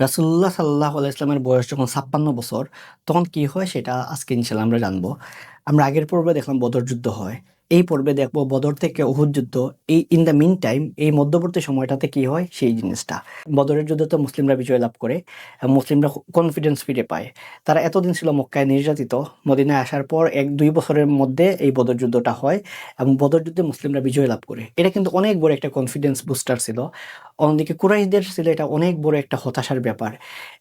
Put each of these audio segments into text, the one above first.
রাসূলুল্লাহ সাল্লাল্লাহু আলাইহি ওয়াসাল্লামের বয়স যখন ৫৬ বছর, তখন কি হয় সেটা আজকে ইনশাআল্লাহ আমরা জানবো। আমরা আগের পর্বে দেখলাম বদর যুদ্ধ হয়। এই পর্বে দেখব বদর থেকে উহুদ যুদ্ধ। এই ইন দ্য মিন টাইম এই মধ্যবর্তী সময়টাতে কি হয় সেই জিনিসটা। বদরের যুদ্ধে মুসলিমরা বিজয় লাভ করে এবং মুসলিমরা কনফিডেন্স ফিরে পায়। তারা এতদিন ছিল মক্কায় নির্যাতিত। মদিনায় আসার পর ১-২ বছরের মধ্যে এই বদর যুদ্ধটা হয় এবং বদর যুদ্ধে মুসলিমরা বিজয় লাভ করে। এটা কিন্তু অনেক বড় একটা কনফিডেন্স বুস্টার ছিল। অন্যদিকে কুরাইশদের ছিল এটা অনেক বড় একটা হতাশার ব্যাপার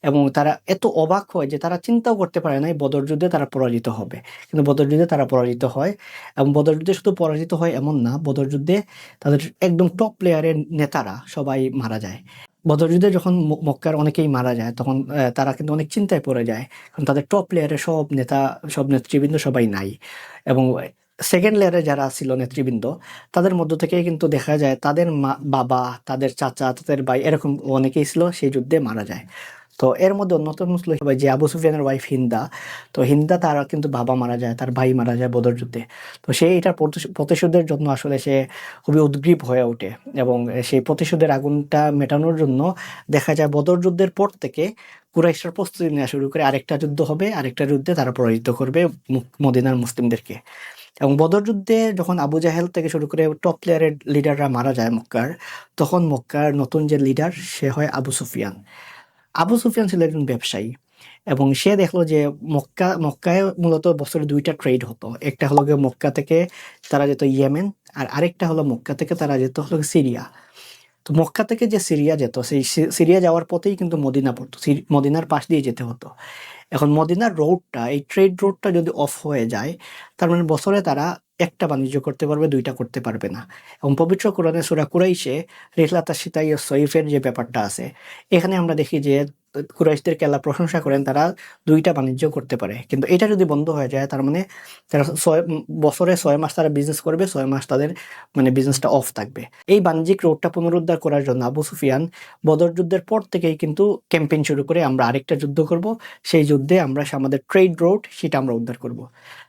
এবং তারা এত অবাক হয় যে তারা চিন্তাও করতে পারে নাই বদর যুদ্ধে তারা পরাজিত হবে। কিন্তু বদর যুদ্ধে তারা পরাজিত হয় এবং বদর যুদ্ধে শুধু পরাজিত হয় এমন না, বদর যুদ্ধে তাদের একদম টপ প্লেয়ারের নেতারা সবাই মারা যায়। বদর যুদ্ধে যখন মক্কার অনেকেই মারা যায় তখন তারা কিন্তু অনেক চিন্তায় পড়ে যায়, কারণ তাদের টপ প্লেয়ারের সব নেতা, সব নেতৃবৃন্দ সবাই নাই এবং সেকেন্ড লেয়ারে যারা ছিল নেতৃবৃন্দ তাদের মধ্য থেকে কিন্তু দেখা যায় তাদের বাবা, তাদের চাচা, তাদের ভাই এরকম অনেকেই ছিল সেই যুদ্ধে মারা যায়। তো এর মধ্যে অন্যতম ছিল সবাই যে আবু সুফিয়ানের ওয়াইফ হিন্দা। তো হিন্দা তার কিন্তু বাবা মারা যায়, তার ভাই মারা যায় বদর যুদ্ধে। তো সে এটার প্রতিশোধের জন্য আসলে সে খুবই উদ্গ্রীব হয়ে ওঠে এবং সেই প্রতিশোধের আগুনটা মেটানোর জন্য দেখা যায় বদর যুদ্ধের পর থেকে কুরাইশরা প্রস্তুতি নেওয়া শুরু করে, আরেকটা যুদ্ধ হবে, আরেকটা যুদ্ধে তারা পরাজিত করবে মদিনার মুসলিমদেরকে। এবং বদর যুদ্ধে যখন আবু জাহেল থেকে শুরু করে টপ প্লেয়ারের লিডাররা মারা যায় মক্কার, তখন মক্কার নতুন যে লিডার সে হয় আবু সুফিয়ান। আবু সুফিয়ান ছিল একজন ব্যবসায়ী এবং সে দেখলো যে মক্কায় মূলত বছরে ২টা ট্রেড হতো। একটা হলো গিয়ে মক্কা থেকে তারা যেত ইয়েমেন, আর আরেকটা হলো মক্কা থেকে তারা যেত হলো সিরিয়া। তো মক্কা থেকে যে সিরিয়া যেত, সেই সিরিয়া যাওয়ার পথেই কিন্তু মদিনা পড়তো, মদিনার পাশ দিয়ে যেতে হতো। এখন মদিনার রোডটা, এই ট্রেড রোডটা যদি অফ হয়ে যায়, তার মানে বছরে তারা একটা বাণিজ্য করতে পারবে, ২টা করতে পারবে না। এবং পবিত্র কোরআনে সূরা কুরাইশে রিহলাতাশ শিতাই ওয়াস সয়ফের যে ব্যাপারটা আছে, এখানে আমরা দেখি যে কুরাইশদেরকে আল্লাহ প্রশংসা করেন, তারা ২টা বাণিজ্য করতে পারে। কিন্তু এটা যদি বন্ধ হয়ে যায় তার মানে তারা বছরে ৬ মাস তারা বিজনেস করবে, ৬ মাস তাদের মানে বিজনেসটা অফ থাকবে। এই বাণিজ্যিক রোডটা পুনরুদ্ধার করার জন্য আবু সুফিয়ান বদর যুদ্ধের পর থেকেই কিন্তু ক্যাম্পেইন শুরু করে, আমরা আরেকটা যুদ্ধ করব, সেই যুদ্ধে আমরা আমাদের ট্রেড রোড সেটা আমরা উদ্ধার করব।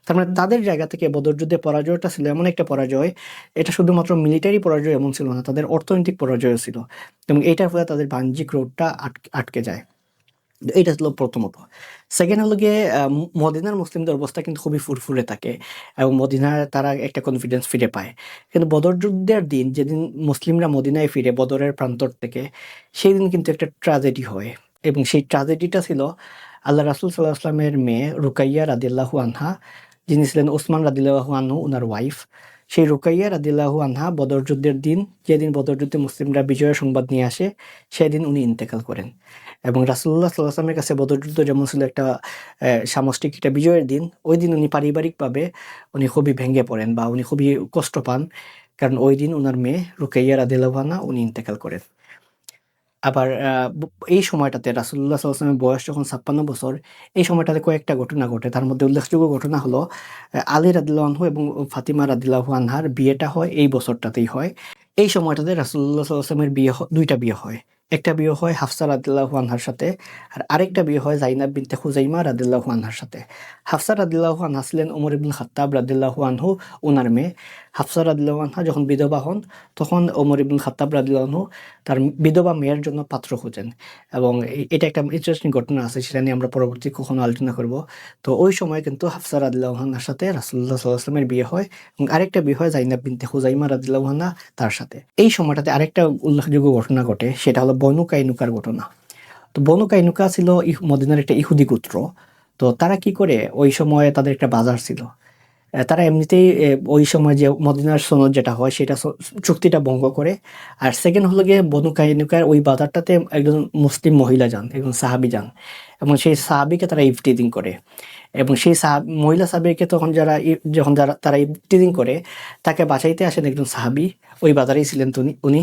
তার মানে তাদের জায়গা থেকে বদর যুদ্ধে পরাজয়টা ছিল এমন একটা পরাজয়, এটা শুধুমাত্র মিলিটারি পরাজয় এমন ছিল না, তাদের অর্থনৈতিক পরাজয় ছিল এবং এইটার ফলে তাদের বাণিজ্যিক রোডটা আটকে যায়। এইটা ছিল প্রথমত। সেকেন্ড হলো গিয়ে মদিনার মুসলিমদের অবস্থা কিন্তু খুবই ফুরফুরে থাকে এবং মদিনার তারা একটা কনফিডেন্স ফিরে পায়। কিন্তু বদর যুদ্ধের দিন, যেদিন মুসলিমরা মদিনায় ফিরে বদরের প্রান্তর থেকে, সেই দিন কিন্তু একটা ট্র্যাজেডি হয় এবং সেই ট্র্যাজেডিটা ছিল আল্লাহ রাসূল সাল্লাল্লাহু আলাইহি ওয়াসাল্লামের মেয়ে রুকাইয়া রাদিয়াল্লাহু আনহা, যিনি ছিলেন ওসমান রাদিয়াল্লাহু আনহু উনার ওয়াইফ। সেই রুকাইয়া রাদিয়াল্লাহু আনহা বদর যুদ্ধের দিন, যেদিন বদর যুদ্ধে মুসলিমরা বিজয়ের সংবাদ নিয়ে আসে, সেদিন উনি ইন্তেকাল করেন। এবং রাসূলুল্লাহ সাল্লাল্লাহু আলাইহি ওয়াসাল্লামের কাছে বদর যুদ্ধ যেমন ছিল একটা সামষ্টিক একটা বিজয়ের দিন, ওই দিন উনি পারিবারিকভাবে উনি খুবই ভেঙে পড়েন বা উনি খুবই কষ্ট পান। কারণ ওই দিন উনার মেয়ে রুকাইয়া রাদিয়াল্লাহু আনহা উনি ইন্তেকাল করেন। আবার এই সময়টাতে রাসূলুল্লাহ সাল্লাল্লাহু আলাইহি ওয়াসাল্লামের বয়স যখন ৫৬ বছর, এই সময়টাতে কয়েকটা ঘটনা ঘটে। তার মধ্যে উল্লেখযোগ্য ঘটনা হলো আলী রাদিয়াল্লাহু আনহু এবং ফাতিমা রাদিয়াল্লাহু আনহার বিয়েটা হয় এই বছরটাতেই হয়। এই সময়টাতে রাসূলুল্লাহ সাল্লাল্লাহু আলাইহি ওয়াসাল্লামের বিয়ে ২টা বিয়ে হয়। একটা বিয়ে হয় হাফসা রাদিয়াল্লাহু আনহার সাথে, আর আরেকটা বিয়ে হয় যায়নাব বিনতে খুজাইমা রাদিয়াল্লাহু আনহার সাথে। হাফসা রাদিয়াল্লাহু আনহা ছিলেন ওমর ইবনুল খাত্তাব রাদিয়াল্লাহু আনহু উনার মেয়ে। হাফসা রাদিয়াল্লাহু আনহা যখন বিধবা হন, তখন ওমর ইবনুল খাত্তাব রাদিয়াল্লাহু আনহু তার বিধবা মেয়ের জন্য পাত্র খোঁজেন এবং এটা একটা ইন্টারেস্টিং ঘটনা আছে, সেটা নিয়ে আমরা পরবর্তী কখনো আলোচনা করব। তো ওই সময় কিন্তু হাফসা রাদিয়াল্লাহু আনহার সাথে রাসূলুল্লাহ সাল্লাল্লাহু আলাইহি ওয়াসাল্লামের বিয়ে হয় এবং আরেকটা বিয়ে হয় যায়নাব বিনতে খুজাইমা রাদিয়াল্লাহু আনহা তার সাথে। এই সময়টাতে আরেকটা উল্লেখযোগ্য ঘটনা ঘটে, সেটা হলো বনু কাইনুকার ঘটনা। তো বনু কাইনুকা ছিল মদিনার একটা ইহুদি গোত্র। তো তারা কি করে, ওই সময়ে তাদের একটা বাজার ছিল। তারা এমনিতেই ওই সময় যে মদিনার সনদ যেটা হয় সেটা চুক্তিটা ভঙ্গ করে। আর সেকেন্ড হলো গিয়ে বনু কাইনুকার ওই বাজারটাতে একজন মুসলিম মহিলা যান, একজন সাহাবী যান এবং সেই সাহাবীকে তারা ইফতিজিং করে এবং সেই মহিলা সাহাবীকে তখন যখন তারা ইফতিজিং করে, তাকে বাঁচাইতে আসেন একজন সাহাবী, ওই বাজারেই ছিলেন উনি।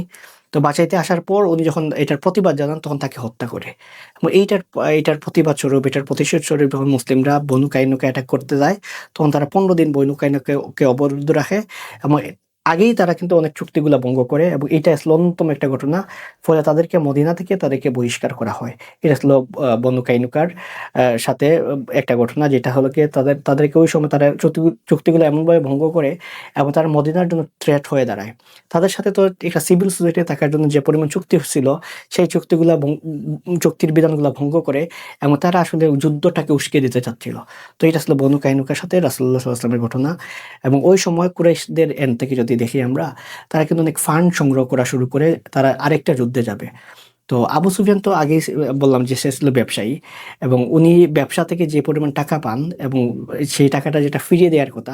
তো বাঁচাইতে আসার পর উনি যখন এটার প্রতিবাদ জানান তখন তাকে হত্যা করে এবং এইটার প্রতিবাদ স্বরূপ, এটার প্রতিশোধ স্বরূপ যখন মুসলিমরা বনু কাইনুকা অ্যাটাক করতে যায়, তখন তারা ১৫ দিন বনু কাইনুকাকে অবরুদ্ধ রাখে এবং আগেই তারা কিন্তু অনেক চুক্তিগুলা ভঙ্গ করে এবং এটা আসলে অন্যতম একটা ঘটনা। ফলে তাদেরকে মদিনা থেকে তাদেরকে বহিষ্কার করা হয়। এটা আসলে বনু কাইনুকার সাথে একটা ঘটনা, যেটা হলো গিয়ে তাদেরকে ওই সময় তারা চুক্তিগুলো এমনভাবে ভঙ্গ করে এবং তারা মদিনার জন্য থ্রেট হয়ে দাঁড়ায়। তাদের সাথে তো একটা সিভিল সোসাইটি থাকার জন্য যে পরিমাণ চুক্তি ছিল, সেই চুক্তির বিধানগুলো ভঙ্গ করে এবং তারা আসলে যুদ্ধটাকে উস্কে দিতে চাচ্ছিল। তো এটা আসলে বনু কাইনুকার সাথে রাসূলুল্লাহ সাল্লাল্লাহু আলাইহি ওয়াসাল্লামের ঘটনা। এবং ওই সময় কুরাইশদের এন্ড থেকে যদি দেখি আমরা, তারা কিন্তু অনেক ফান্ড সংগ্রহ করা শুরু করে তারা আরেকটা যুদ্ধে যাবে। তো আবু সুফিয়ান তো আগেই বললাম যে সে ছিল ব্যবসায়ী এবং উনি ব্যবসা থেকে যে পরিমাণ টাকা পান এবং সেই টাকাটা যেটা ফিরিয়ে দেওয়ার কথা,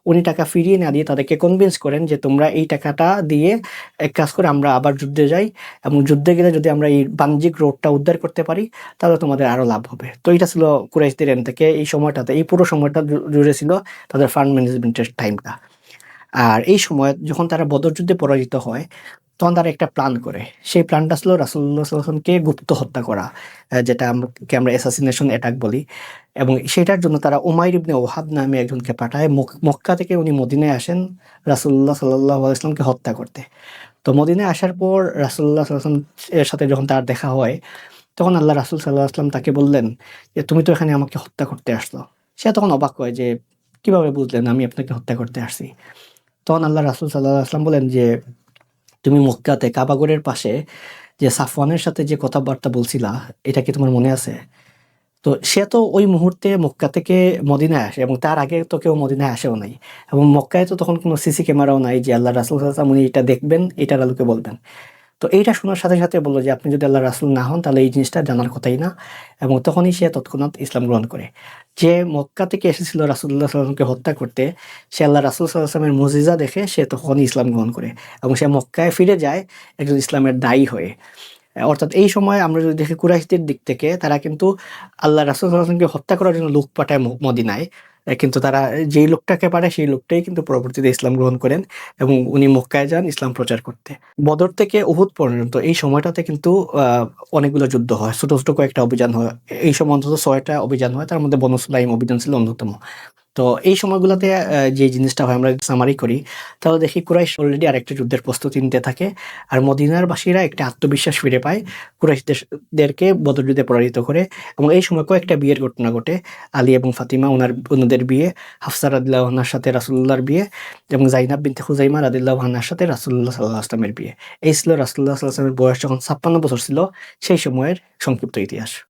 উনি টাকা ফিরিয়ে না দিয়ে তাদেরকে কনভিন্স করেন যে তোমরা এই টাকাটা দিয়ে এক কাজ করে আমরা আবার যুদ্ধে যাই এবং যুদ্ধে গেলে যদি আমরা এই বাণিজ্যিক রোডটা উদ্ধার করতে পারি তাহলে তোমাদের আরো লাভ হবে। তো এটা ছিল কুরাইশদের এন্ড থেকে এই সময়টাতে, এই পুরো সময়টা জুড়ে ছিল তাদের ফান্ড ম্যানেজমেন্টের টাইমটা। আর এই সময় যখন তারা বদর যুদ্ধে পরাজিত হয়, তখন তারা একটা প্ল্যান করে। সেই প্ল্যানটা ছিল রাসূলুল্লাহ সাল্লাল্লাহু আলাইহি ওয়াসাল্লামকে গুপ্ত হত্যা করা, যেটা আমরা অ্যাসাসিনেশন অ্যাটাক বলি। এবং সেটার জন্য তারা উমাইর ইবনে ওহাব নামে একজনকে পাঠায়। মক্কা থেকে উনি মদিনায় আসেন রাসূলুল্লাহ সাল্লাল্লাহু আলাইহি ওয়াসাল্লামকে হত্যা করতে। তো মদিনায় আসার পর রাসূলুল্লাহ সাল্লাল্লাহু আলাইহি ওয়াসাল্লাম এর সাথে যখন তার দেখা হয়, তখন আল্লাহ রাসূল সাল্লাল্লাহু আলাইহি ওয়াসাল্লাম তাকে বললেন যে, "তুমি তো এখানে আমাকে হত্যা করতে আসছো।" সে তখন অবাক হয় যে, "কিভাবে বুঝলেন আমি আপনাকে হত্যা করতে আসছি?" তখন আল্লাহ রাসূল সাল্লাল্লাহু আলাইহি ওয়াসাল্লাম বলেন যে, "তুমি মক্কাতে কাবাগরের পাশে যে সাফওয়ানের সাথে যে কথাবার্তা বলছিলা, এটা কি তোমার মনে আছে?" তো সে তো ওই মুহূর্তে মক্কা থেকে মদিনায় আসে এবং তার আগে তো কেউ মদিনায় আসেও নাই। এবং মক্কায় তো তখন কোনো সিসি ক্যামেরাও নাই যে আল্লাহ রাসূল সাল্লাল্লাহু আলাইহি ওয়াসাল্লাম উনি এটা দেখবেন, এটার আলোকে বলবেন। তো এইটা শোনার সাথে, সাথে বলল যে, "আপনি যদি আল্লাহর রাসূল না হন তাহলে এই জিনিসটা জানার কথাই না।" এবং তখনই সে তৎক্ষণাৎ ইসলাম গ্রহণ করে। যে মক্কা থেকে এসেছিল রাসূলুল্লাহ সাল্লাল্লাহু আলাইহি ওয়াসাল্লামকে হত্যা করতে, সে আল্লাহ রাসূল সাল্লাল্লাহু আলাইহি ওয়াসাল্লামের মুজিজা দেখে সে তখনই ইসলাম গ্রহণ করে এবং সে মক্কায় ফিরে যায় একজন ইসলামের দায়ী হয়ে। অর্থাৎ এই সময় আমরা যদি দেখি কুরাইশদের দিক থেকে তারা কিন্তু আল্লাহ রাসূল সাল্লাল্লাহু আলাইহি ওয়াসাল্লামকে হত্যা করার জন্য লোক পাঠায় মদিনায়। কিন্তু তারা যেই লোকটাকে পাঠায় সেই লোকটাই কিন্তু পরবর্তীতে ইসলাম গ্রহণ করেন এবং উনি মক্কায় যান ইসলাম প্রচার করতে। বদর থেকে উহুদ পর্যন্ত এই সময়টাতে কিন্তু অনেকগুলো যুদ্ধ হয়। ছোট, ছোট কয়েকটা অভিযান হয়। এই সময় অন্তত ৬ টা অভিযান হয়। তার মধ্যে বনু সুলাইম অভিযান ছিল অন্যতম। তো এই সময়গুলোতে যে জিনিসটা হয় আমরা সামারি করি, তাহলে দেখি কুরাইশ অলরেডি আরেকটা যুদ্ধের প্রস্তুতি নিতে থাকে। আর মদিনার বাসীরা একটা আত্মবিশ্বাস ফিরে পায় কুরাইশদেরকে বদর যুদ্ধে পরাজিত করে। এবং এই সময় কয়েকটা বিয়ের ঘটনা ঘটে। আলী এবং ফাতিমা ওনাদের বিয়ে, হাফসা রাদিয়াল্লাহু আনহার সাথে রাসূলুল্লাহর বিয়ে এবং জাইনাব বিনতে খুজাইমা রাদিয়াল্লাহু আনহার সাথে রাসূলুল্লাহ সাল্লাল্লাহু আলাইহি ওয়াসাল্লামের বিয়ে। এই ছিল রাসূলুল্লাহ সাল্লাল্লাহু আলাইহি ওয়াসাল্লামের বয়স যখন ৫৬ বছর ছিল, সেই সময়ের সংক্ষিপ্ত ইতিহাস।